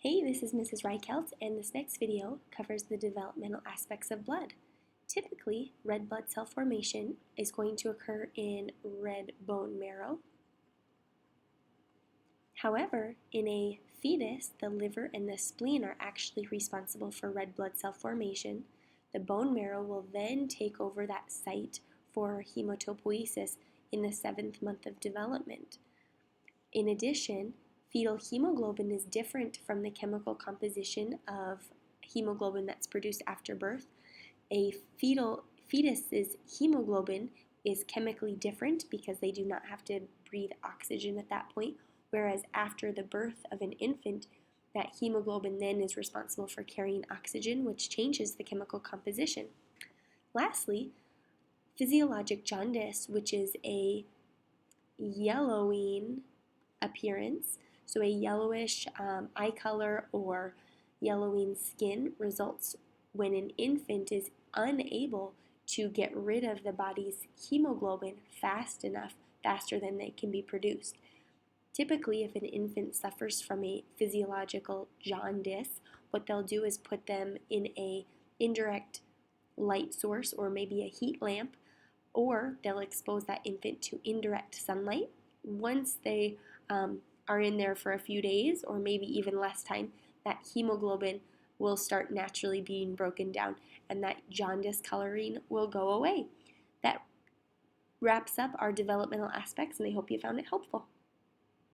Hey, this is Mrs. Reichelt, and this next video covers the developmental aspects of blood. Typically, red blood cell formation is going to occur in red bone marrow. However, in a fetus, the liver and the spleen are actually responsible for red blood cell formation. The bone marrow will then take over that site for hematopoiesis in the 7th month of development. In addition, fetal hemoglobin is different from the chemical composition of hemoglobin that's produced after birth. A fetus's hemoglobin is chemically different because they do not have to breathe oxygen at that point, whereas after the birth of an infant, that hemoglobin then is responsible for carrying oxygen, which changes the chemical composition. Lastly, physiologic jaundice, which is a yellowing appearance, so a yellowish eye color or yellowing skin, results when an infant is unable to get rid of the body's hemoglobin fast enough, faster than they can be produced. Typically, if an infant suffers from a physiological jaundice, what they'll do is put them in a indirect light source or maybe a heat lamp, or they'll expose that infant to indirect sunlight. Once they are in there for a few days or maybe even less time, that hemoglobin will start naturally being broken down and that jaundice coloring will go away. That wraps up our developmental aspects, and I hope you found it helpful.